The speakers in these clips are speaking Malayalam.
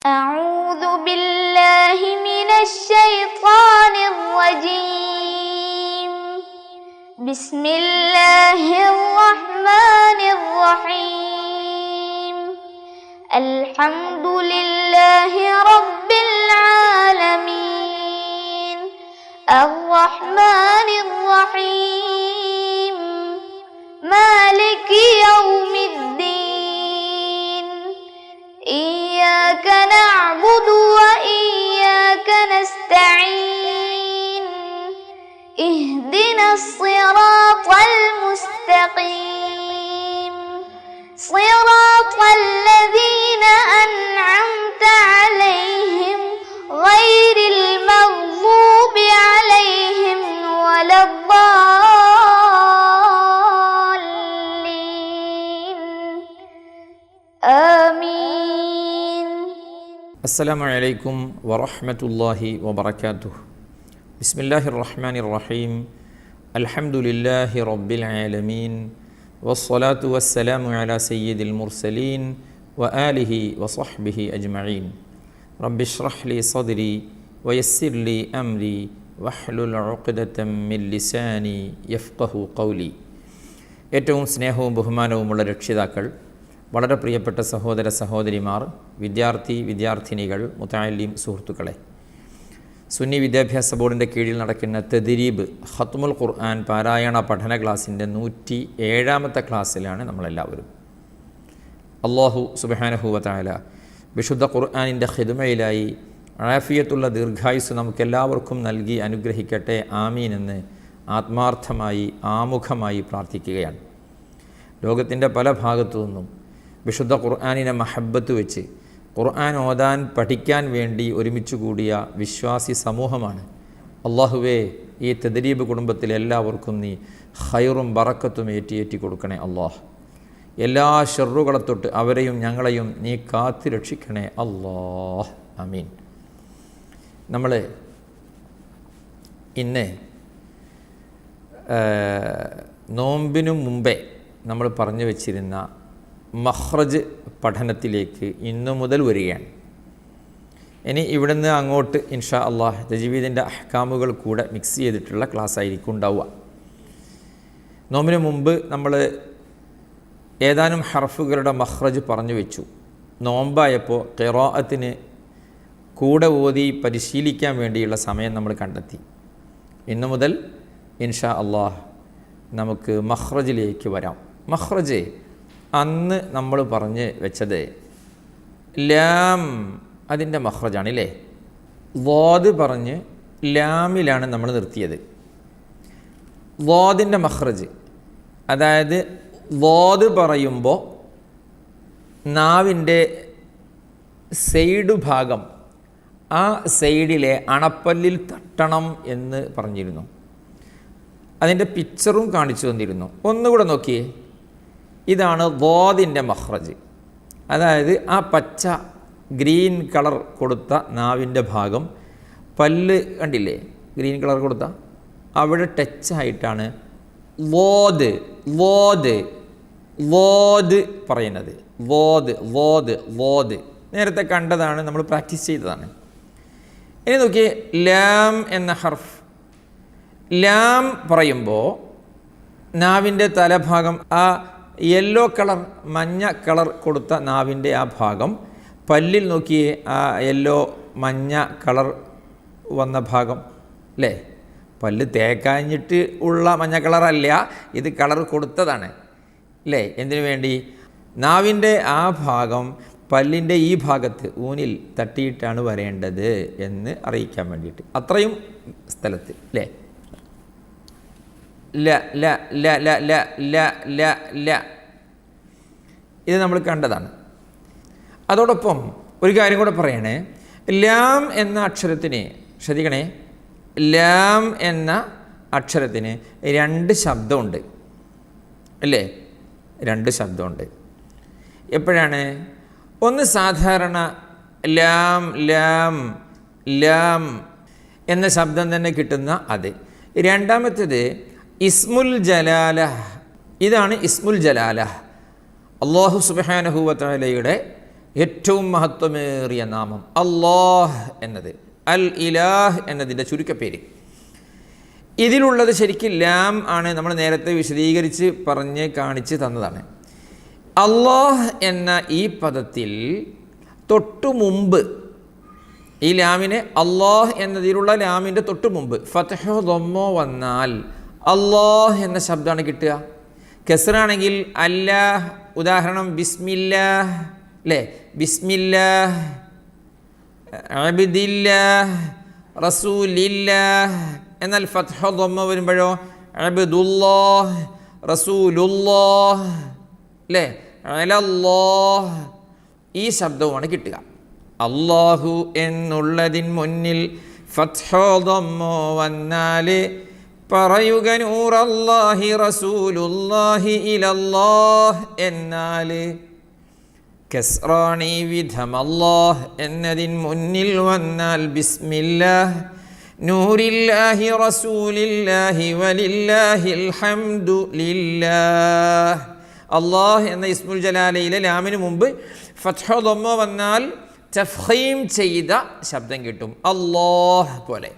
أعوذ بالله من الشيطان الرجيم. بسم الله الرحمن الرحيم. الحمد لله رب العالمين. الرحمن الرحيم. مالك يوم الدين. إياك نعبد وإياك نستعين. اهدنا الصراط المستقيم. صراط الذين أنعمت عليهم غير المغضوب عليهم ولا الضالين. آمين. അസ്സലാമു അലൈക്കും വറഹ്മത്തുള്ളാഹി വബറകാതുഹു. ബിസ്മില്ലാഹിർ റഹ്മാനിർ റഹീം. അൽഹംദുലില്ലാഹി റബ്ബിൽ ആലമീൻ. വസ്സലാത്തു വസ്സലാമു അലാ സയ്യിദിൽ മുർസലീൻ വആലിഹി വസഹ്ബിഹി അജ്മഈൻ. റബ്ബിശ്റഹ് ലി സദ്രി വയസ്സിർ ലി അംരി വഹ്ലുൽ ഉഖ്ദതം മിൻ ലിസാനി യഫ്ഖഹു ഖൗലി. ഏറ്റവും സ്നേഹവും ബഹുമാനവുമുള്ള രക്ഷിതാക്കൾ, വളരെ പ്രിയപ്പെട്ട സഹോദര സഹോദരിമാർ, വിദ്യാർത്ഥിനികൾ, മുതഅല്ലിം സുഹൃത്തുക്കളെ, സുന്നി വിദ്യാഭ്യാസ ബോർഡിൻ്റെ കീഴിൽ നടക്കുന്ന തദ്രീബ് ഖത്മുൽ ഖുർആൻ പാരായണ പഠന ക്ലാസ്സിൻ്റെ 107ാമത്തെ ക്ലാസ്സിലാണ് നമ്മളെല്ലാവരും. അല്ലാഹു സുബ്ഹാനഹു വ തആല വിശുദ്ധ ഖുർആനിൻ്റെ ഖിദ്മയിലായി ആഫിയത്തുള്ള ദീർഘായുസ് നമുക്കെല്ലാവർക്കും നൽകി അനുഗ്രഹിക്കട്ടെ. ആമീൻ എന്ന് ആത്മാർത്ഥമായി ആമുഖമായി പ്രാർത്ഥിക്കുകയാണ്. ലോകത്തിൻ്റെ പല ഭാഗത്തു നിന്നും വിശുദ്ധ ഖുർആനിനെ മഹബ്ബത്ത് വെച്ച് ഖുർആൻ ഓതാൻ പഠിക്കാൻ വേണ്ടി ഒരുമിച്ച് കൂടിയ വിശ്വാസി സമൂഹമാണ്. അള്ളാഹുവേ, ഈ തദ്രീബ് കുടുംബത്തിൽ എല്ലാവർക്കും നീ ഖൈറും ബറക്കത്തും ഏറ്റി കൊടുക്കണേ അള്ളാഹ്. എല്ലാ ഷർറുകളെ തൊട്ട് അവരെയും ഞങ്ങളെയും നീ കാത്തു രക്ഷിക്കണേ അള്ളാഹ്. ആമീൻ. നമ്മൾ ഇന്ന് നോമ്പിനു മുമ്പേ നമ്മൾ പറഞ്ഞു വച്ചിരുന്ന മഖ്റജ് പഠനത്തിലേക്ക് ഇന്നു മുതൽ വരികയാണ്. ഇനി ഇവിടുന്ന് അങ്ങോട്ട് ഇൻഷാ അള്ളാഹ് തജ്വീദിൻ്റെ അഹ്കാമുകൾ കൂടെ മിക്സ് ചെയ്തിട്ടുള്ള ക്ലാസ് ആയിരിക്കും ഉണ്ടാവുക. നോമ്പിന് മുമ്പ് നമ്മൾ ഏതാനും ഹർഫുകളുടെ മഖ്റജ് പറഞ്ഞു വെച്ചു. നോമ്പായപ്പോൾ ഖിറാഅത്തിന് കൂടെ ഓതി പരിശീലിക്കാൻ വേണ്ടിയുള്ള സമയം നമ്മൾ കണ്ടെത്തി. ഇന്നു മുതൽ ഇൻഷാ അള്ളാഹ് നമുക്ക് മഖ്റജിലേക്ക് വരാം. മഖ്റജ് അന്ന് നമ്മൾ പറഞ്ഞ് വെച്ചത് ലാം, അതിൻ്റെ മഖ്റജാണ് അല്ലേ. വാദ് പറഞ്ഞ് ലാമിലാണ് നമ്മൾ നിർത്തിയത്. വാദിൻ്റെ മഖ്റജ്, അതായത് വാദ് പറയുമ്പോൾ നാവിൻ്റെ സൈഡ് ഭാഗം ആ സൈഡിലെ അണപ്പല്ലിൽ തട്ടണം എന്ന് പറഞ്ഞിരുന്നു. അതിൻ്റെ പിക്ചറും കാണിച്ചു തന്നിരുന്നു. ഒന്നുകൂടെ നോക്കിയേ. ഇതാണ് വാദിൻ്റെ മഖ്റജ്. അതായത് ആ പച്ച ഗ്രീൻ കളർ കൊടുത്ത നാവിൻ്റെ ഭാഗം, പല്ല് കണ്ടില്ലേ ഗ്രീൻ കളർ കൊടുത്ത, അവിടെ ടച്ചായിട്ടാണ് വാദ് വാദ് വാദ് പറയുന്നത്. വാദ് വാദ് വാദ് നേരത്തെ കണ്ടതാണ്, നമ്മൾ പ്രാക്ടീസ് ചെയ്തതാണ്. ഇനി നോക്കിയേ, ലാം എന്ന ഹർഫ്. ലാം പറയുമ്പോൾ നാവിൻ്റെ തലഭാഗം, ആ യെല്ലോ കളർ മഞ്ഞ കളർ കൊടുത്ത നാവിൻ്റെ ആ ഭാഗം, പല്ലിൽ നോക്കിയേ ആ യെല്ലോ മഞ്ഞ കളർ വന്ന ഭാഗം അല്ലേ. പല്ല് തേക്കാഞ്ഞിട്ട് ഉള്ള മഞ്ഞ കളറല്ല, ഇത് കളർ കൊടുത്തതാണ് അല്ലേ. എന്തിനു വേണ്ടി? നാവിൻ്റെ ആ ഭാഗം പല്ലിൻ്റെ ഈ ഭാഗത്ത് ഊനിൽ തട്ടിയിട്ടാണ് വരേണ്ടത് എന്ന് അറിയിക്കാൻ വേണ്ടിയിട്ട്. അത്രയും സ്ഥലത്ത് അല്ലേ. ല ല ല ല ല ല ല ല ഇത് നമ്മൾ കണ്ടതാണ്. അതോടൊപ്പം ഒരു കാര്യം കൂടെ പറയണേ. ലാം എന്ന അക്ഷരത്തിന്, ശ്രദ്ധിക്കണേ, ലാം എന്ന അക്ഷരത്തിന് 2 ശബ്ദമുണ്ട് അല്ലേ. 2 ശബ്ദമുണ്ട്. എപ്പോഴാണ്? ഒന്ന് സാധാരണ ലാം ലാം ലാം എന്ന ശബ്ദം തന്നെ കിട്ടുന്ന അത്. രണ്ടാമത്തേത് ഇസ്മുൽ ജലാല. ഇതാണ് ഇസ്മുൽ ജലാല. അല്ലാഹു സുബ്ഹാനഹു വ തആലയുടെ ഏറ്റവും മഹത്വമേറിയ നാമം അല്ലാഹ് എന്നത്, അൽ ഇലാഹ് എന്നതിൻ്റെ ചുരുക്കപ്പേര്. ഇതിലുള്ളത് ശരിക്കും ലാം ആണ്. നമ്മൾ നേരത്തെ വിശദീകരിച്ച് പറഞ്ഞ് കാണിച്ച് തന്നതാണ്. അല്ലാഹ് എന്ന ഈ പദത്തിൽ തൊട്ടു മുമ്പ്, ഈ ലാമിനെ അല്ലാഹ് എന്നതിലുള്ള ലാമിൻ്റെ തൊട്ടു മുമ്പ് ഫത്ഹോ ദമ്മോ വന്നാൽ അല്ലാഹ് എന്ന ശബ്ദമാണ് കിട്ടുക. കസ്റാണെങ്കിൽ അല്ലാഹ്, ഉദാഹരണം ബിസ്മില്ലാഹ് അല്ലേ, ബിസ്മില്ലാഹ്, അബ്ദില്ലാഹ്, റസൂലില്ലാഹ്. എന്നാൽ ഫത്ഹോ ദമ്മ വരുമ്പോഴോ അബ്ദുല്ലാഹ്, റസൂലുല്ലാഹ് അല്ലേ, അലല്ലാഹ്, ഈ ശബ്ദവുമാണ് കിട്ടുക. അല്ലാഹു എന്നുള്ളതിൻ മുന്നിൽ ഫത്ഹോ ദമ്മോ വന്നാൽ പറയുക നൂറല്ലാഹി റസൂലുല്ലാഹി ഇലല്ലാഹ് എന്നാൽ കസ്റാണി വിധം അല്ലാഹ് എന്നതിൻ മുന്നിൽ വന്നാൽ ബിസ്മില്ലാഹ് നൂറില്ലാഹി റസൂലില്ലാഹി വലില്ലാഹിൽ ഹംദു ലില്ലാഹ്. അല്ലാഹ് എന്ന ഇസ്മുൽ ജലാലയിലെ ലാമിന് മുമ്പ് ഫത്ഹോ ദമ്മ വന്നാൽ തഫ്ഖീം ചെയ്ത ശബ്ദം കിട്ടും, അല്ലാഹ് പോലെ.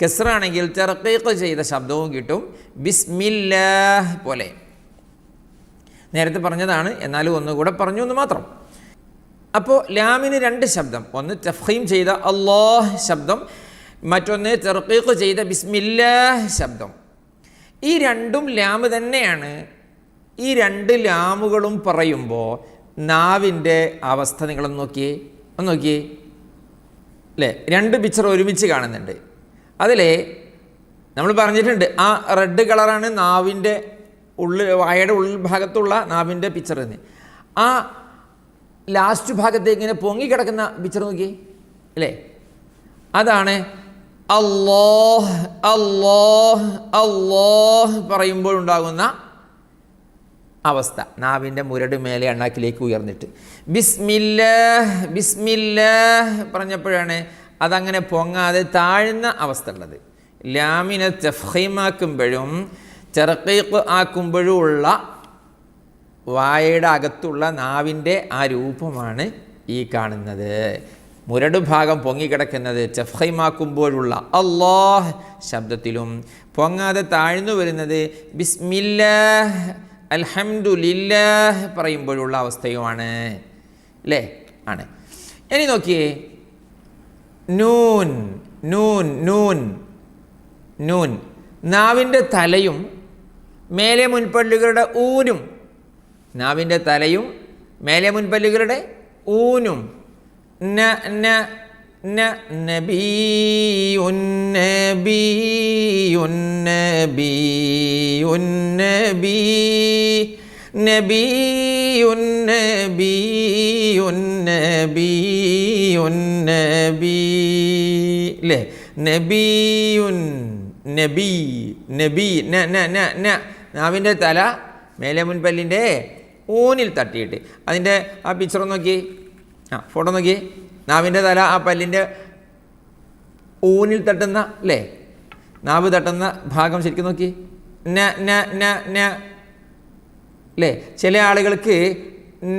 കസ്റാണെങ്കിൽ തർഖീഖ് ചെയ്ത ശബ്ദവും കിട്ടും, ബിസ്മില്ലാഹ് പോലെ. നേരത്തെ പറഞ്ഞതാണ്, എന്നാലും ഒന്നുകൂടെ പറഞ്ഞു എന്ന് മാത്രം. അപ്പോൾ ലാമിന് രണ്ട് ശബ്ദം, ഒന്ന് തഫ്ഖീം ചെയ്ത അല്ലാഹ് ശബ്ദം, മറ്റൊന്ന് തർഖീഖ് ചെയ്ത ബിസ്മില്ലാഹ് ശബ്ദം. ഈ രണ്ടും ലാമ് തന്നെയാണ്. ഈ രണ്ട് ലാമുകളും പറയുമ്പോൾ നാവിൻ്റെ അവസ്ഥ നിങ്ങളൊന്ന് നോക്കിയേ, ഒന്ന് നോക്കിയേ അല്ലേ. രണ്ട് പിക്ചർ ഒരുമിച്ച് കാണുന്നുണ്ട്. അതിലെ നമ്മൾ പറഞ്ഞിട്ടുണ്ട് ആ റെഡ് കളറാണ് നാവിൻ്റെ വായയുടെ ഉൾഭാഗത്തുള്ള നാവിൻ്റെ പിക്ചർ എന്ന്. ആ ലാസ്റ്റ് ഭാഗത്തേക്ക് ഇങ്ങനെ പൊങ്ങിക്കിടക്കുന്ന പിക്ചർ നോക്കി അല്ലേ, അതാണ് അല്ലാഹ്. അല്ലാഹ് അല്ലാഹ് പറയുമ്പോഴുണ്ടാകുന്ന അവസ്ഥ, നാവിൻ്റെ മുരട് മേലെ അണ്ണാക്കിലേക്ക് ഉയർന്നിട്ട്. ബിസ്മില്ലാഹ് ബിസ്മില്ലാഹ് പറഞ്ഞപ്പോഴാണ് അതങ്ങനെ പൊങ്ങാതെ താഴ്ന്ന അവസ്ഥ ഉള്ളത്. ലാമിനെ തഫ്ഖീമാക്കുമ്പോഴും തർഖീഖ് ആക്കുമ്പോഴും ഉള്ള വായയുടെ അകത്തുള്ള നാവിൻ്റെ ആ രൂപമാണ് ഈ കാണുന്നത്. മുരട് ഭാഗം പൊങ്ങിക്കിടക്കുന്നത് തഫ്ഖീമാക്കുമ്പോഴുള്ള അല്ലാഹ് ശബ്ദത്തിലും, പൊങ്ങാതെ താഴ്ന്നു വരുന്നത് ബിസ്മില്ലാഹ് അൽഹംദുലില്ലാഹ് പറയുമ്പോഴുള്ള അവസ്ഥയുമാണ് അല്ലേ, ആണ്. ഇനി നോക്കിയേ, നൂൻ നൂൻ നൂൻ നൂൻ, നാവിൻ്റെ തലയും മേലെ മുൻപല്ലുകളുടെ ഊനും, നാവിൻ്റെ തലയും മേലെ മുൻപല്ലുകളുടെ ഊനും. ന ന ന നബിയുൻ നബിയുൻ നബിയുൻ നബി നബിയുൻ നബിയുൻ നബിയുൻ നബി അല്ലേ, നബിയുൻ നബി നബി. ന ന ന ന, നാവിൻ്റെ തല മേലെ മുൻപല്ലിൻ്റെ ഊനിൽ തട്ടിയിട്ട്. അതിൻ്റെ ആ പിക്ചർ നോക്കി, ആ ഫോട്ടോ നോക്കി. നാവിൻ്റെ തല ആ പല്ലിൻ്റെ ഊനിൽ തട്ടുന്ന അല്ലേ, നാവ് തട്ടുന്ന ഭാഗം ശരിക്കും നോക്കി. ന ന ന ന അല്ലേ. ചില ആളുകൾക്ക്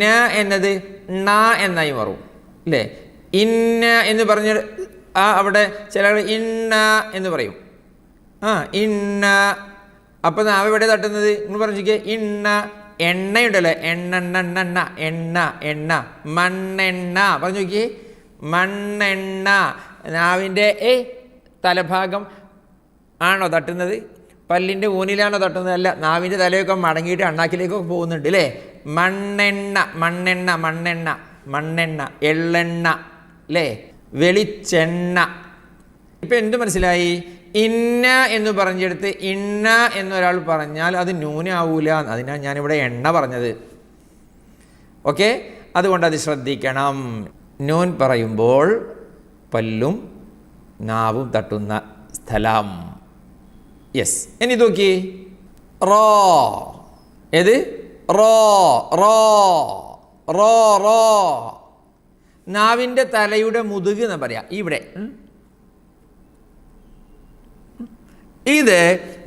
ന എന്നത് ണ എന്നായി മാറും അല്ലേ. ഇന്ന എന്ന് പറഞ്ഞ ആ അവിടെ ചില ആളുകൾ ഇന്ന എന്ന് പറയും. ആ ഇന്ന, അപ്പം നാവ് എവിടെ തട്ടുന്നത് നിങ്ങൾ പറഞ്ഞിരിക്കുക. ഇന്ന, എണ്ണയുണ്ടല്ലോ, എണ്ണെണ്ണ എണ്ണ എണ്ണ, മണ്ണെണ്ണ പറഞ്ഞു നോക്കിയേ, മണ്ണെണ്ണ. നാവിൻ്റെ തലഭാഗം ആണോ തട്ടുന്നത്, പല്ലിൻ്റെ ഊനിലാണോ തട്ടുന്നത്? അല്ല, നാവിൻ്റെ തലയൊക്കെ മടങ്ങിയിട്ട് അണ്ണാക്കിലേക്കൊക്കെ പോകുന്നുണ്ട് അല്ലേ. മണ്ണെണ്ണ മണ്ണെണ്ണ മണ്ണെണ്ണ മണ്ണെണ്ണ, എള്ളെണ്ണ അല്ലേ, വെളിച്ചെണ്ണ. ഇപ്പം എന്ത് മനസ്സിലായി? ഇന്ന എന്ന് പറഞ്ഞെടുത്ത് ഇന്ന എന്നൊരാൾ പറഞ്ഞാൽ അത് നൂനാവൂല, അതിനാണ് ഞാനിവിടെ എണ്ണ പറഞ്ഞത്. ഓക്കെ, അതുകൊണ്ട് അത് ശ്രദ്ധിക്കണം. നൂൻ പറയുമ്പോൾ പല്ലും നാവും തട്ടുന്ന സ്ഥലം. യെസ്. ഇനി നോക്കി, റോ. ഏത്? റോ റോ റോ റോ. നാവിൻ്റെ തലയുടെ മുതുക് എന്ന് പറയാം ഇവിടെ. ഇത്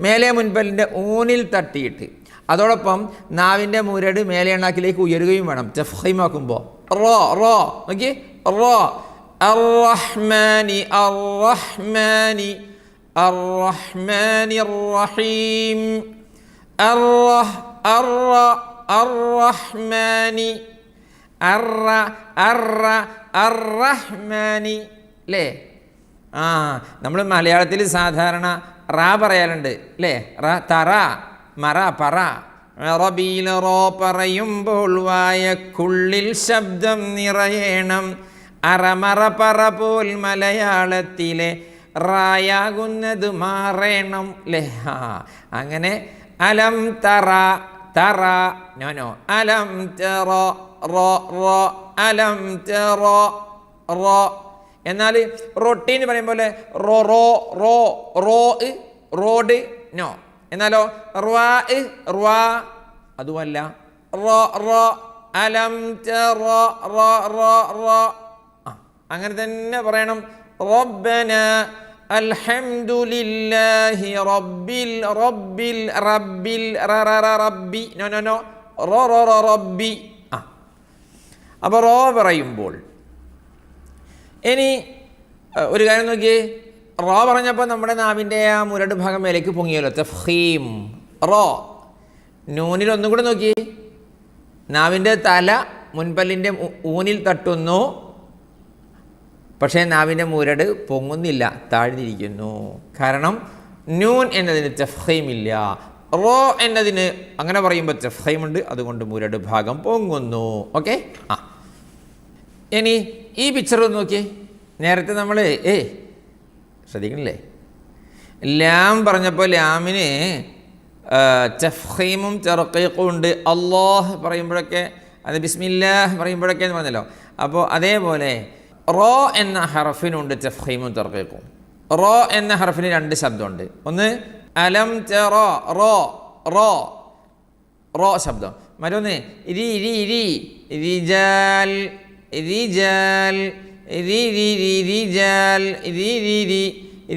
മേലെ മുൻപല്ലിൻ്റെ ഊനിൽ തട്ടിയിട്ട് അതോടൊപ്പം നാവിൻ്റെ മുരട് മേലെ എണ്ണാക്കിലേക്ക് ഉയരുകയും വേണം തഫ്ഖീമാക്കുമ്പോൾ. റോ റോ നോക്കി റോ അർറഹ്മാനി അർറഹ്മാനി അർറഹ്മാനി റഹീം അർറഹ്മാനി അർറഹ്മാനി അല്ലേ? നമ്മൾ മലയാളത്തിൽ സാധാരണ റാ പറയാറുണ്ട് അല്ലേ? തറ മറ പറ. അറബിയിൽ റോ പറയുമ്പോൾ വായക്കുള്ളിൽ ശബ്ദം നിറയണം. അറമറ പറ പോൽ മലയാളത്തിലെ റായാകുന്നത് മാറണം അല്ലേ? അങ്ങനെ അലം തറ തറ നോ അലം തറ റോ റോ അലം തറ റോ. എന്നാൽ റൊട്ടീന്ന് പറയും പോലെ റോ റോ റോ റോ റോഡ് നോ. എന്നാലോ റുവാ റുവാ അതുമല്ല. റോ റോ അലം തറ റോ റോ റോ അങ്ങനെ തന്നെ പറയണം. റബ്ബന അൽഹംദുലില്ലാഹി റബ്ബിൽ റബ്ബിൽ റബ്ബിൽ റബ്ബി നോ നോ നോ റോ റോ റോ റബ്ബി. അപ്പോൾ റോ പറയുമ്പോൾ ഇനി ഒരു കാര്യം നോക്കിയേ. റോ പറഞ്ഞപ്പോൾ നമ്മുടെ നാവിൻ്റെ ആ മുരട് ഭാഗം മേലേക്ക് പൊങ്ങിയല്ലോ, തഫ്ഖീം റോ. നൂനിൽ ഒന്നും കൂടെ നോക്കിയേ. നാവിൻ്റെ തല മുൻപല്ലിൻ്റെ ഊനിൽ തട്ടുന്നു, പക്ഷേ നാവിൻ്റെ മുരട് പൊങ്ങുന്നില്ല, താഴ്ന്നിരിക്കുന്നു. കാരണം നൂൻ എന്നതിന് തഫ്ഖീമില്ല. റോ എന്നതിന് അങ്ങനെ പറയുമ്പോൾ തഫ്ഖീമുണ്ട്, അതുകൊണ്ട് മുരട് ഭാഗം പൊങ്ങുന്നു. ഓക്കെ. ഇനി ഈ പിക്ചർ ഒന്ന് നോക്കിയേ. നേരത്തെ നമ്മൾ ശ്രദ്ധിക്കണില്ലേ? ലാം പറഞ്ഞപ്പോൾ ലാമിന് തഫ്ഖീമും തർഖീഖും ഉണ്ട്. അല്ലാഹ് പറയുമ്പോഴൊക്കെ അത് ബിസ്മില്ലാഹ് പറയുമ്പോഴൊക്കെ എന്ന് പറഞ്ഞല്ലോ. അപ്പോൾ അതേപോലെ റോ എന്ന ഹർഫിനുണ്ട് തഫ്ഖീമും തർഖീഖും. റോ എന്ന ഹർഫിന് രണ്ട് ശബ്ദമുണ്ട്. ഒന്ന് അലം തറ റോ റോ റോ ശബ്ദം. മറ്റൊന്ന് രി രി രി റിജാൽ റിജാൽ രി രി രി റിജാൽ രി രി രി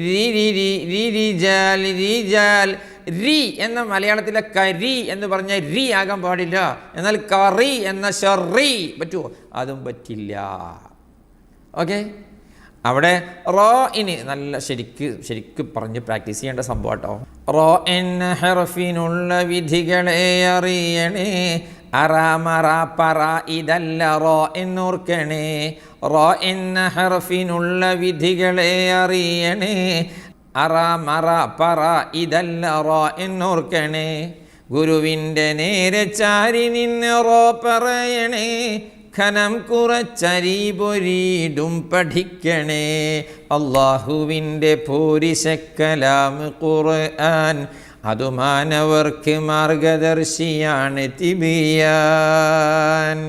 രി രി രി രി റിജാൽ റിജാൽ. രി എന്ന മലയാളത്തിലെ കരി എന്ന് പറഞ്ഞാൽ രി ആകാൻ പാടില്ല. എന്നാൽ കറി എന്ന ഷറി പറ്റുമോ? അതും പറ്റില്ല. ഓക്കെ. അവിടെ റോ ഇനി നല്ല ശരിക്ക് പറഞ്ഞ് പ്രാക്ടീസ് ചെയ്യേണ്ട സംഭവം കേട്ടോ. റോ എന്ന ഹർഫിനുള്ള വിധികളെ അറിയണേ. അറാമറ പറ ഇതല്ല റോ എന്നോർക്കണേ. റോ എന്ന ഹർഫിനുള്ള വിധികളെ അറിയണേ. അറാമറ പറ ഇതല്ല റോ എന്നോർക്കണേ. ഗുരുവിൻ്റെ നേരെ ചാരി നിന്ന് റോ പറയണേ. ഖനം കുറച്ചരി പൊരീടും പഠിക്കണേ. അള്ളാഹുവിൻ്റെ പോരിശക്കലാം ഖുർആൻ, അതു മാനവർക്ക് മാർഗദർശിയാണ് തിബിയാൻ.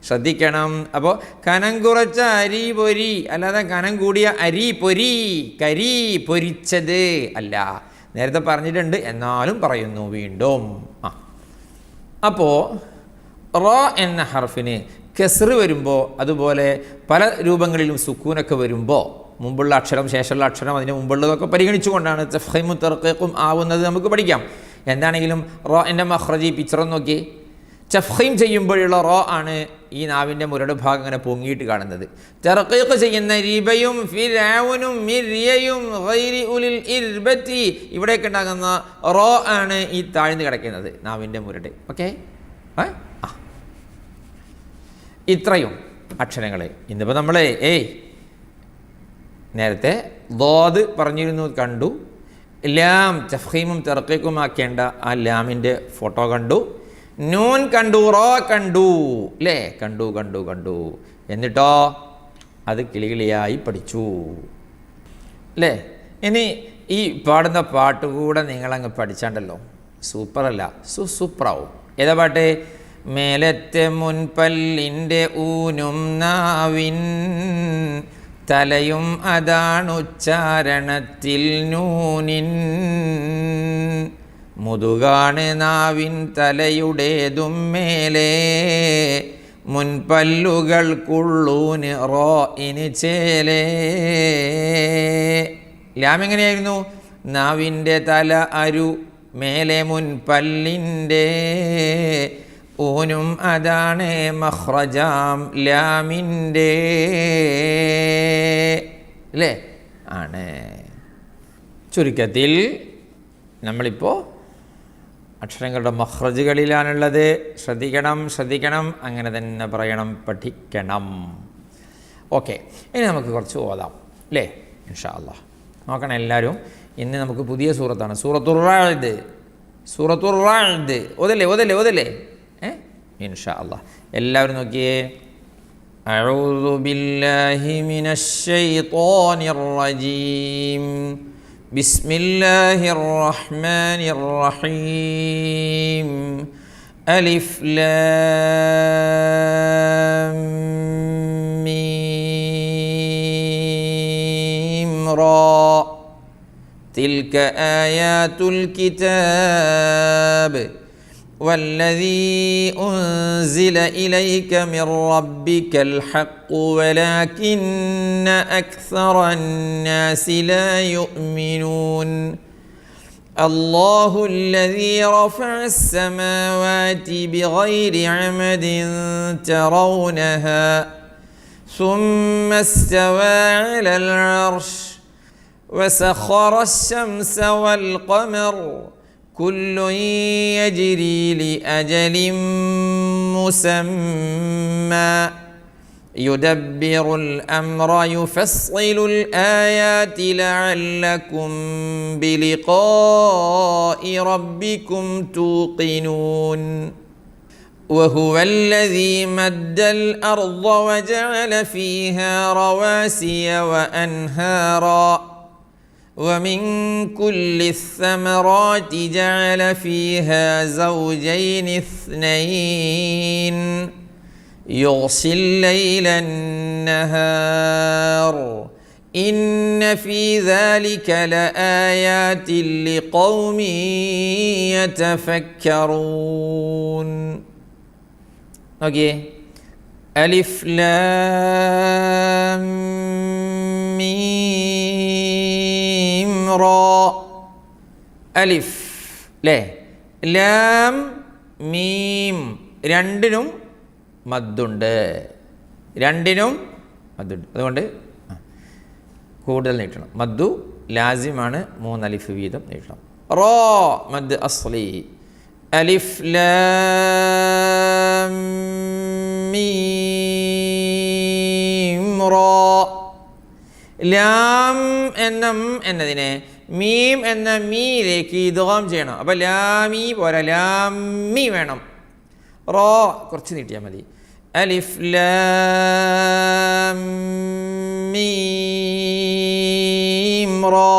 ശ്രദ്ധിക്കണം. അപ്പോൾ കനം കുറച്ച അരി പൊരി, അല്ലാതെ കനം കൂടിയ അരി പൊരി കരി പൊരിച്ചത് അല്ല. നേരത്തെ പറഞ്ഞിട്ടുണ്ട്, എന്നാലും പറയുന്നു വീണ്ടും. അപ്പോൾ റോ എന്ന ഹർഫിന് കെസ്ർ വരുമ്പോൾ, അതുപോലെ പല രൂപങ്ങളിലും സുക്കൂനൊക്കെ വരുമ്പോൾ മുമ്പുള്ള അക്ഷരം ശേഷമുള്ള അക്ഷരം അതിന് മുമ്പുള്ളതൊക്കെ പരിഗണിച്ചുകൊണ്ടാണ് തഫ്ഖീമും തർഖീഖും ആവുന്നത് നമുക്ക് പഠിക്കാം. എന്താണെങ്കിലും റോ എൻ്റെ മഖ്റജി പിക്ചറൊന്ന് നോക്കി. തഫ്ഖീം ചെയ്യുമ്പോഴുള്ള റോ ആണ് ഈ നാവിൻ്റെ മുരട് ഭാഗം ഇങ്ങനെ പൊങ്ങിയിട്ട് കാണുന്നത്. തർഖീഖ് ചെയ്യുന്ന റിബയും ഫിർഔനും മിർയയും ഗൈരി ഉലിൽ ഇർബത്തി ഇവിടെയൊക്കെ ഉണ്ടാകുന്ന റോ ആണ് ഈ താഴ്ന്നു കിടക്കുന്നത് നാവിൻ്റെ മുരട്. ഓക്കെ. ഇത്രയും അക്ഷരങ്ങൾ ഇന്നിപ്പോൾ നമ്മൾ നേരത്തെ ദോദ് പറഞ്ഞിരുന്നു, കണ്ടു. ലാം തഫ്ഖീമും തർഖീഖും ആക്കേണ്ട ആ ലാമിൻ്റെ ഫോട്ടോ കണ്ടു. നൂൻ കണ്ടു, റോ കണ്ടു അല്ലേ? കണ്ടു കണ്ടു കണ്ടു. എന്നിട്ടോ അത് കിളികിളിയായി പഠിച്ചു അല്ലേ? ഇനി ഈ പാടുന്ന പാട്ട് കൂടെ നിങ്ങളങ്ങ് പഠിച്ചാണ്ടല്ലോ, സൂപ്പറല്ല സൂപ്പറാവും. ഏതാ പാട്ട്? മേലത്തെ മുൻപല്ലിൻ്റെ ഊനും നാവിൻ തലയും അതാണുച്ചാരണത്തിൽ നൂനിൻ. മുതുകാണ് നാവിൻ തലയുടേതും മേലെ മുൻപല്ലുകൾക്കുള്ളൂന് റോ ഇന് ചേലേ. ലാം എങ്ങനെയായിരുന്നു? നാവിൻ്റെ തല അരു മേലെ മുൻപല്ലിൻ്റെ ഊനും അതാണ് മഖ്റജാം ലാമിൻ്റെ അല്ലേ ആണ്. ചുരുക്കത്തിൽ നമ്മളിപ്പോൾ അക്ഷരങ്ങളുടെ മഖ്റജുകളിലാണുള്ളത്. ശ്രദ്ധിക്കണം, അങ്ങനെ തന്നെ പറയണം, പഠിക്കണം. ഓക്കെ, ഇനി നമുക്ക് കുറച്ച് ഓതാം അല്ലേ ഇൻഷാ അല്ലാഹ്. നോക്കണം എല്ലാവരും. ഇന്ന് നമുക്ക് പുതിയ സൂറത്താണ്, സൂറത്തുർ റഅദ്. ഓതല്ലേ ഇൻഷാ അല്ലാഹ്. എല്ലാവരും നോക്കിയേ. അഊദു ബില്ലാഹി മിനശ് ശൈത്വാനിർ റജീം. ബിസ്മില്ലാഹിർ റഹ്മാനിർ റഹീം. അലിഫ് ലാം മീം റാ. തിൽക ആയാതുൽ കിതാബ് വല്ലദീ ഉൻസില ഇലൈക മിർ റബ്ബികൽ ഹഖ് വലാകിന്ന അക്സറൻ നാസി ലാ യുഅ്മിനൂൻ. അല്ലാഹു അല്ലദീ റഫഅസ് സമാവാതി ബിഗൈരി അമദിൻ തറൗനഹാ സുമ്മ ഇസ്തവാ അലൽ അർശ് وسخر الشمس والقمر كل يجري لأجل مسمى يدبر الأمر يفصل الآيات لعلكم بلقاء ربكم توقنون. وهو الذي مد الأرض وجعل فيها رواسي وأنهارا ومن كل الثمرات جعل فيها زوجين اثنين يغشي الليل النهار إن في ذلك لآيات لقوم يتفكرون. Okay. ألف لام ميم را. അലിഫ് അല്ലേ, ലാം മീം രണ്ടിനും മദ്ദുണ്ട്. അതുകൊണ്ട് കൂടുതൽ നീട്ടണം. മദ്ദു ലാസിമാണ്, 3 അലിഫ് വീതം നീട്ടണം. റോ മദ് അസ്ലി. അലിഫ് ലാം മീം റോ. ലാം എന്നതിനെ മീം എന്ന മീയിലേക്ക് ഇദ്ഗാം ചെയ്യണം. അപ്പോൾ ലാമീ പോരാ, ലാമി വേണം. റോ കുറച്ച് നീട്ടിയാൽ മതി. അലിഫ് ലാം മീം റോ.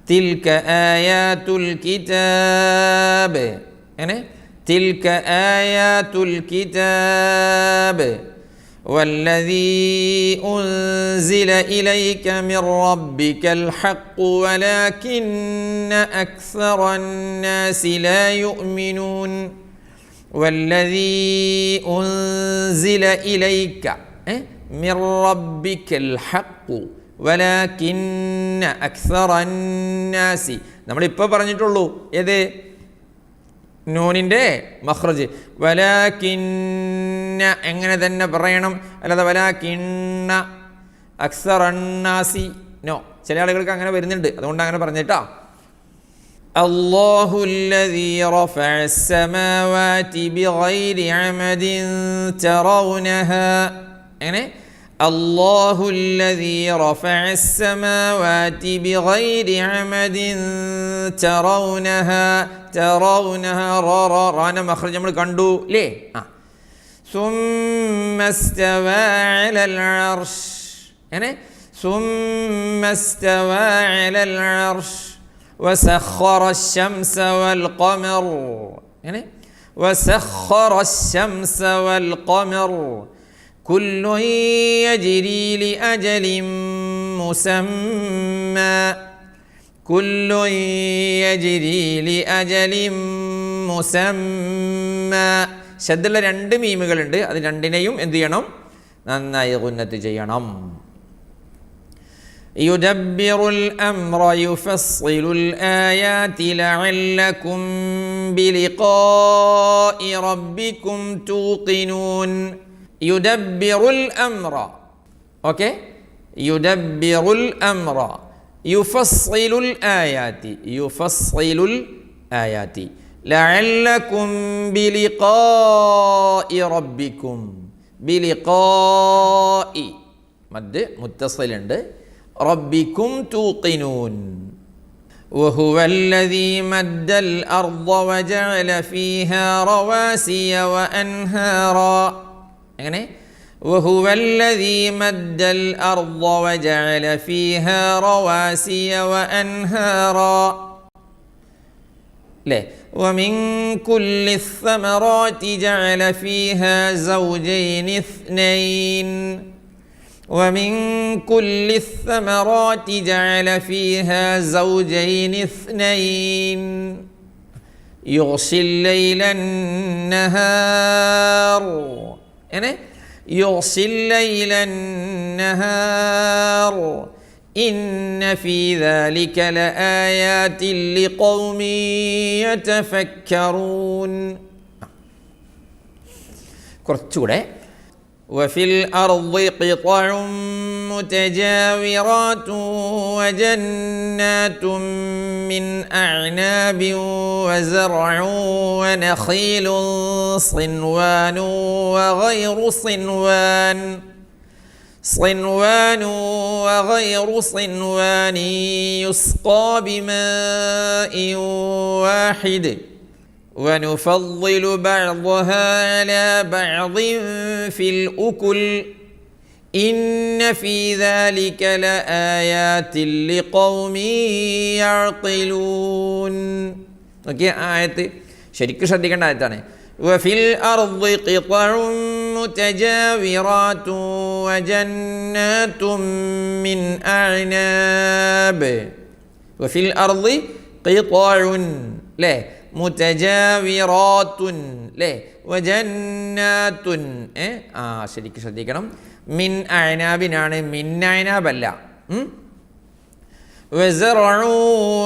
തിൽക ആയാതുൽ കിതാബ്. എങ്ങനെ? തിൽക ആയാതുൽ കിതാബ് والذي أنزل إليك من ربك الحق ولكن أكثر الناس لا يؤمنون. والذي أنزل إليك من ربك الحق ولكن أكثر الناس. നമ്മളിപ്പോൾ പറഞ്ഞിട്ടുള്ളൂ ഏത്? നൂനിൻ്റെ മഖ്റജ്. വലാകിന്ന എങ്ങനെ തന്നെ പറയണം, അല്ലാതെ വലാകിന്ന അക്സറന്നാസി നോ. ചില ആളുകൾക്ക് അങ്ങനെ വരുന്നുണ്ട്, അതുകൊണ്ട് അങ്ങനെ പറഞ്ഞിട്ടാ. അല്ലാഹു അല്ലദീ റഫഅസ് സമാവാതി ബിഗൈരി അമദിൻ തറൗനഹാ. എങ്ങനെ? അല്ലാഹു അല്ലദീ റഫഅസ് സമാവാതി ബിഗൈരി അമദിൻ തറൗനഹാ. റാന മഖ്റജ് നമ്മൾ കണ്ടു അല്ലേ? സുമ്മ ഇസ്തവാ അലൽ അർശ്. എങ്ങനെ? സുമ്മ ഇസ്തവാ അലൽ അർശ് വസഖറ الشمس والقمر. എങ്ങനെ? വസഖറ الشمس والقمر كل يجري لأجل مسمى. كل يجري لأجل مسمى. ശദ്ദുള്ള 2 മീമുകളുണ്ട്, അത് രണ്ടിനെയും എന്ത് ചെയ്യണം? നന്നായി ഗുന്നത്ത് ചെയ്യണം. യുദബ്ബിറുൽ അംറ യുഫസ്സിലുൽ ആയാതി ലഅല്ലകും ബിലിഖാഇ റബ്ബികും തൂഖിനൂൻ. യുദബ്ബിറുൽ അംറ, ഓക്കെ, യുദബ്ബിറുൽ അംറ യുഫസ്സിലുൽ ആയാതി, യുഫസ്സിലുൽ ആയാതി ലഅല്ലകും ബിലിഖാഇ റബ്ബികും. ബിലിഖാഇ മദ് മുത്തസിലുണ്ട്, റബ്ബികും തൂഖിനൂൻ. വഹുവല്ലദീ മദ്ദൽ അർള വജഅല ഫീഹാ റവാസിയ വഅൻഹാറാ. എങ്ങനെ? വഹുവല്ലദീ മദ്ദൽ അർള വജഅല ഫീഹാ റവാസിയ വഅൻഹാറാ. ല്ലേ? ومن كل الثمرات جعل فيها زوجين اثنين. ومن كل الثمرات جعل فيها زوجين اثنين يغشي الليل النهار. يعني يغشي الليل النهار إن في ذلك لآيات لقوم يتفكرون. കുറച്ചുകൂടെ. وفي الأرض قطع متجاورات وجنات من أعناب وزرع ونخيل صنوان وغير صنوان وغير صنوان يسقى بماء واحد ونفضل بعضها على بعض في الأكل إن في ذلك لآيات لقوم يعقلون. നോക്കിയ ആയത്ത് ശരിക്കും ശ്രദ്ധിക്കേണ്ട ആയത്താണ്. وفي الأرض قطع متجاورات وجنات من أعناب. وفي الأرض قطع ല്ലേ മുതജാവിറാത്തുൻ ല്ലേ വജന്നാത്തുൻ. ശരിക്കും ശ്രദ്ധിക്കണം. മിൻ അഅനാബിനാണ്, മിൻ അഅനാബല്ല. വസറഉ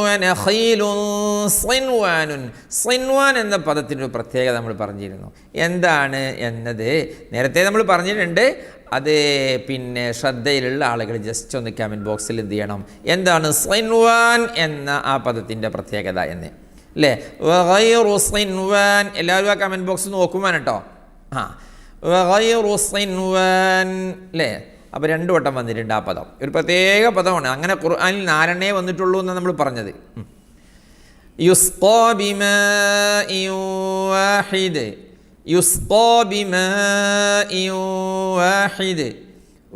വനഖീലുൻ സിൻവാനുൻ. സിൻവാൻ എന്ന പദത്തിൻ്റെ ഒരു പ്രത്യേകത നമ്മൾ പറഞ്ഞിരുന്നു. എന്താണ് എന്നത് നേരത്തെ നമ്മൾ പറഞ്ഞിട്ടുണ്ട്. അത് പിന്നെ ശ്രദ്ധയിലുള്ള ആളുകൾ ജസ്റ്റ് ഒന്ന് കമൻറ്റ് ബോക്സിൽ എന്ത് ചെയ്യണം, എന്താണ് സിൻവാൻ എന്ന ആ പദത്തിൻ്റെ പ്രത്യേകത എന്ന് അല്ലേ. വഗൈറു സിൻവാൻ, എല്ലാവരും ആ കമൻറ്റ് ബോക്സ് നോക്കുവാൻ കേട്ടോ. വഗൈറു സിൻവാൻ അല്ലേ. അപ്പോൾ 2 വട്ടം വന്നിട്ടുണ്ട് ആ പദം. ഒരു പ്രത്യേക പദമാണ്. അങ്ങനെ ഖുർആനിൽ 4 വന്നിട്ടുള്ളൂ എന്നാണ് നമ്മൾ പറഞ്ഞത്. യുസ്ഖാ ബിമാഇൻ വാഹിദ്, യുസ്ഖാ ബിമാഇൻ വാഹിദ്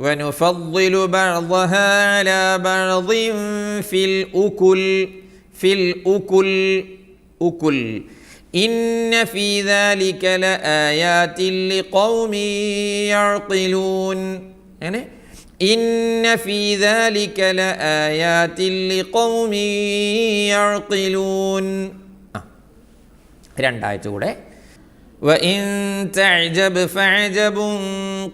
വനുഫദ്ദിലു ബഅദഹാ അലാ ബഅദിൻ ഫിൽ ഉകുൽ. ഫിൽ ഉകുൽ, ഉകുൽ. ഇന്ന ഫീ ദാലിക ലആയാതിൻ ലിഖൗമിൻ യഅഖിലൂൻ. അങ്ങനെ ഇന്ന ഫീ ദാലിക ലആയാതിൻ ലിഖൗമിൻ യഅഖിലൂൻ. 2 ആയത്ത് കൂടെ. وإن تعجب فعجب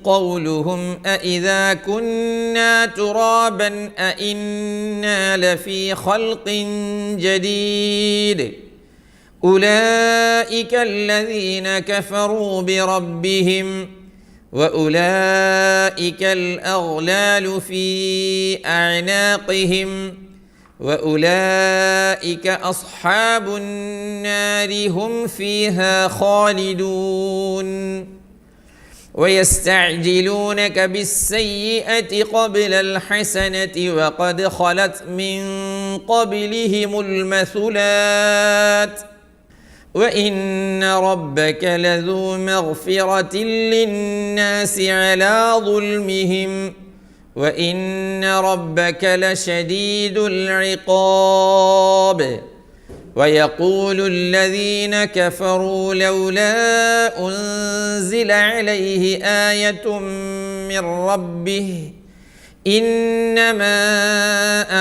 قولهم أإذا كنا ترابا أإنا لفي خلق جديد أولئك الذين كفروا بربهم وأولئك الأغلال في أعناقهم وأولئك أصحاب النار هم فيها خالدون ويستعجلونك بالسيئة قبل الحسنة وقد خلت من قبلهم المثلات وإن ربك لذو مغفرة للناس على ظلمهم وإن ربك لشديد العقاب ويقول الذين كفروا لولا أنزل عليه آية من ربه إنما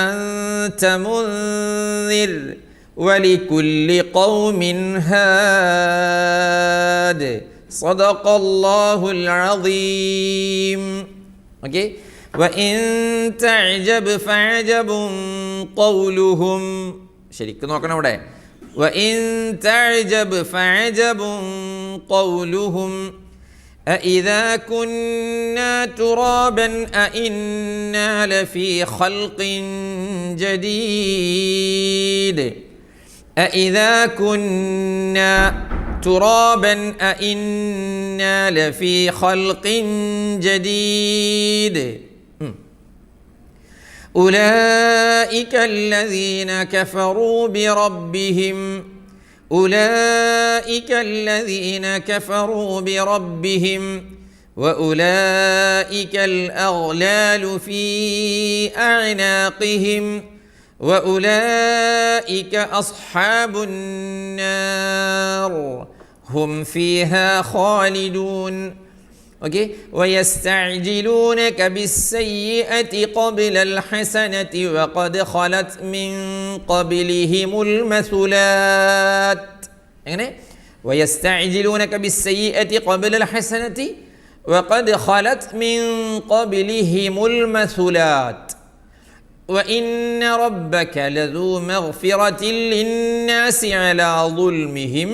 أنت منذر ولكل قوم هاد صدق الله العظيم. ഓക്കെ, وإن تعجب فعجب قولهم ശരിക്കും നോക്കണം ഇവിടെ وإن تعجب فعجب قولهم أإذا كنا ترابا أإنا لفي خلق جديد أإذا كنا ترابا أإنا لفي خلق جديد أولئك الذين كفروا بربهم أولئك الذين كفروا بربهم وأولئك الأغلال في أعناقهم وأولئك أصحاب النار هم فيها خالدون. اوكي ويستعجلونك بالسيئة قبل الحسنة وقد خلت من قبلهم المثلات. يعني ويستعجلونك بالسيئة قبل الحسنة وقد خلت من قبلهم المثلات وإن ربك لذو مغفرة للناس على ظلمهم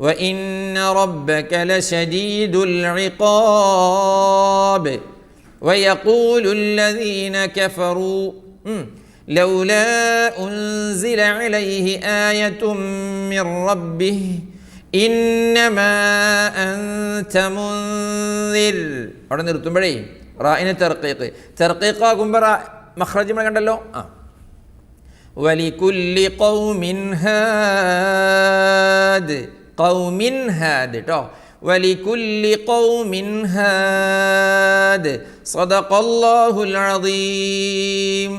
وإن ربك لشديد العقاب. ويقول الذين كفروا لولا أنزل عليه آية من ربه إنما أنت منذر. അവിടെ നിർത്തുമ്പോഴേ റായിന് തർക്കീഖ് ആകുമ്പോൾ മഖ്റജ് നമ്മൾ കണ്ടല്ലോ. വലികുല്ലി ഖൗമിൻ ഹാദ് ഖൗമിൻ ഹാദ് കേട്ടോ. വലികുല്ലി ഖൗമിൻ ഹാദ് സദഖല്ലാഹുൽ അദീം.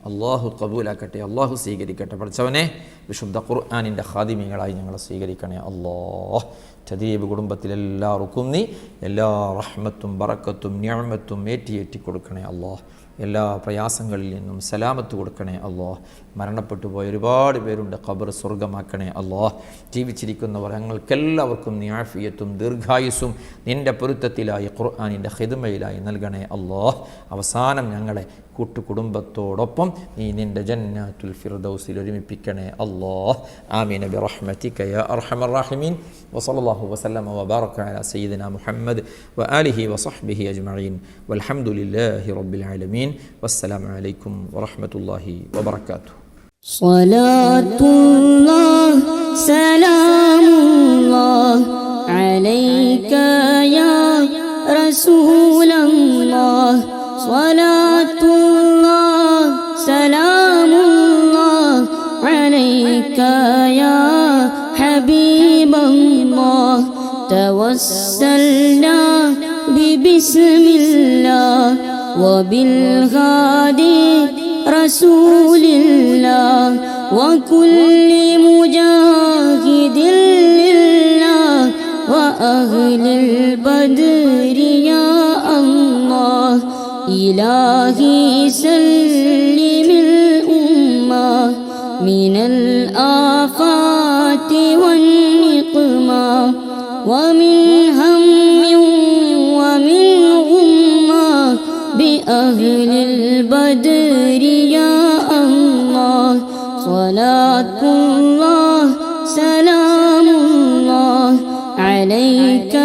അള്ളാഹു കബൂലാക്കട്ടെ, അള്ളാഹു സ്വീകരിക്കട്ടെ. പഠിച്ചവനെ വിശുദ്ധ ഖുർആനിൻ്റെ ഖാദിമികളായി ഞങ്ങളെ സ്വീകരിക്കണേ അല്ലാഹ്. തദീബ് കുടുംബത്തിലെല്ലാവർക്കും നീ എല്ലാ റഹ്മത്തും ബറക്കത്തും നിഅമത്തും ഏറ്റി കൊടുക്കണേ അല്ലാഹ്. എല്ലാ പ്രയാസങ്ങളിൽ നിന്നും സലാമത്ത് കൊടുക്കണേ അല്ലാഹ്. മരണപ്പെട്ടു പോയ ഒരുപാട് പേരുണ്ട്, ഖബർ സ്വർഗമാക്കണേ അല്ലാഹ്. ജീവിച്ചിരിക്കുന്നവർ ഞങ്ങൾക്കെല്ലാവർക്കും നീ ആഫിയത്തും ദീർഘായുസ്സും നിൻ്റെ പൊരുത്തത്തിലായി ഖുർആനിൻ്റെ ഖിദ്മയിലായി നൽകണേ അല്ലാഹ്. അവസാനം ഞങ്ങളെ കൂട്ടുകുടുംബത്തോടൊപ്പം നീ നിൻ്റെ ജന്നാത്തുൽ ഫിർദൗസിൽ ഒരുമിപ്പിക്കണേ അല്ലാഹ്. ആമീൻ ബിറഹ്മതിക യാ അർഹമർ റഹീമീൻ. വസല്ലല്ലാഹു വസല്ലമ വബാറക അലാ സയ്യിദിനാ മുഹമ്മദ് വആലിഹി വസഹ്ബിഹി അജ്മഈൻ വൽഹംദുലില്ലാഹി റബ്ബിൽ ആലമീൻ. വസ്സലാമു അലൈക്കും വറഹ്മത്തുള്ളാഹി വബറകാതുഹു. സ്വലാത്തുല്ലാഹ് സലാമുല്ലാഹ് അലൈക യാ റസൂലല്ലാഹ്. സ്വലാത്തുല്ലാഹ് സലാമുല്ലാഹ് അലൈക യാ ഹബീബല്ലാഹ്. തവസ്സൽനാ ബിബിസ്മില്ലാഹ് وبالهادي رسول الله وكل مجاهد لله وأهل البدر يا الله. إلهي سلم الأمة من الآفات والنقمة ومن هم ومن غمة بأهل البدر يا الله. صلاة الله سلام الله عليك